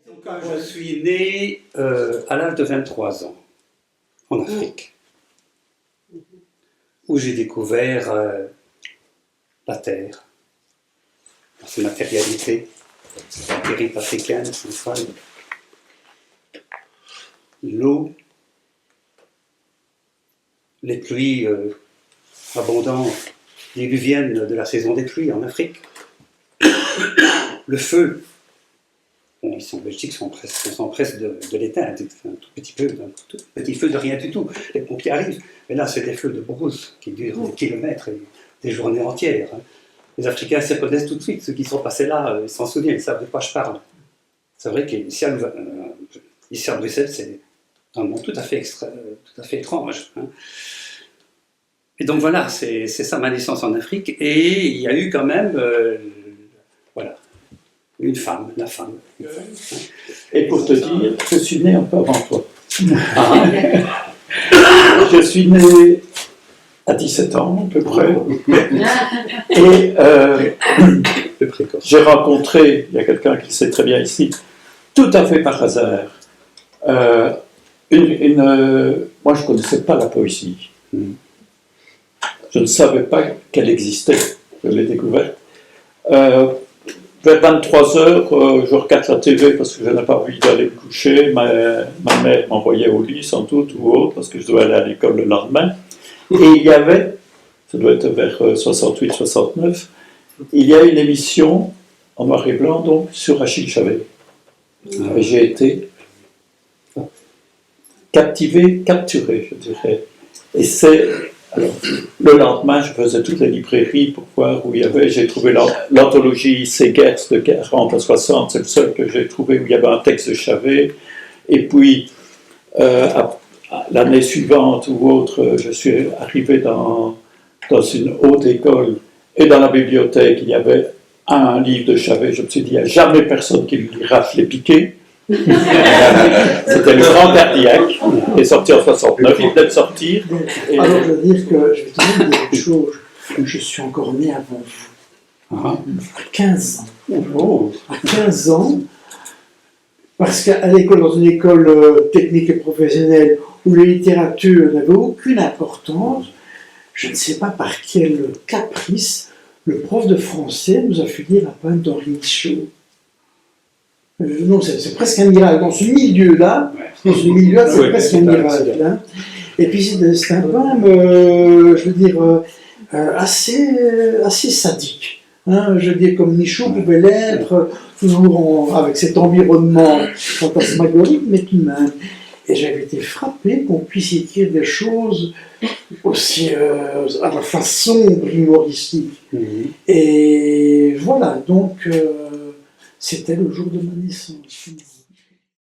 Donc, je suis né à l'âge de 23 ans, en Afrique, où j'ai découvert la terre, dans sa matérialité, la périple africaine centrale, l'eau, les pluies abondantes, diluviennes de la saison des pluies en Afrique, le feu. Bon, ici en Belgique, on s'empresse de l'éteindre, un tout petit feu de rien du tout. Les pompiers arrivent, mais là c'est des feux de brousse qui durent des kilomètres et des journées entières. Les Africains se reconnaissent tout de suite, ceux qui sont passés là, ils s'en souviennent, ils savent de quoi je parle. C'est vrai qu'ici à Bruxelles, c'est un monde tout à fait étrange. Et donc voilà, c'est ça ma naissance en Afrique, et il y a eu quand même, voilà, une femme, la femme. Et pour te dire, je suis né un peu avant toi. Je suis né à 17 ans, à peu près. Et j'ai rencontré, il y a quelqu'un qui le sait très bien ici, tout à fait par hasard, moi je ne connaissais pas la poésie. Je ne savais pas qu'elle existait. Je l'ai découverte. Vers 23h, je regarde la TV parce que je n'ai pas envie d'aller me coucher. Ma mère m'envoyait au lit, sans doute, ou autre, parce que je devais aller à l'école le lendemain. Et il y avait, ça doit être vers 68-69, il y a une émission en noir et blanc, donc, sur Achille Chavez. Et j'ai été captivé, capturé, je dirais. Et c'est... Alors, le lendemain, je faisais toutes les librairies pour voir où il y avait. J'ai trouvé l'anthologie Segers de 40 à 60, c'est le seul que j'ai trouvé où il y avait un texte de Chavez. Et puis, l'année suivante ou autre, je suis arrivé dans une haute école et dans la bibliothèque, il y avait un livre de Chavez. Je me suis dit, il n'y a jamais personne qui lui rafle les piquets. C'était le Grand Cardiaque, qui est sorti en 69, il venait de sortir. Alors je veux dire que, je vais te dire une chose, je suis encore né avant vous, à 15 ans. À 15 ans, parce qu'à l'école, dans une école technique et professionnelle, où la littérature n'avait aucune importance, je ne sais pas par quel caprice, le prof de français nous a fait lire un poème d'Henri Michaud. Non, c'est presque un miracle. Dans ce milieu-là, c'est presque un miracle. Hein. Et puis c'est un poème, je veux dire, assez sadique. Hein. Je veux dire, comme Michaud pouvait l'être, toujours avec cet environnement fantasmagorique, mais tout de même. Et j'avais été frappé qu'on puisse écrire des choses aussi à la façon humoristique. Et voilà, donc... c'était le jour de ma naissance.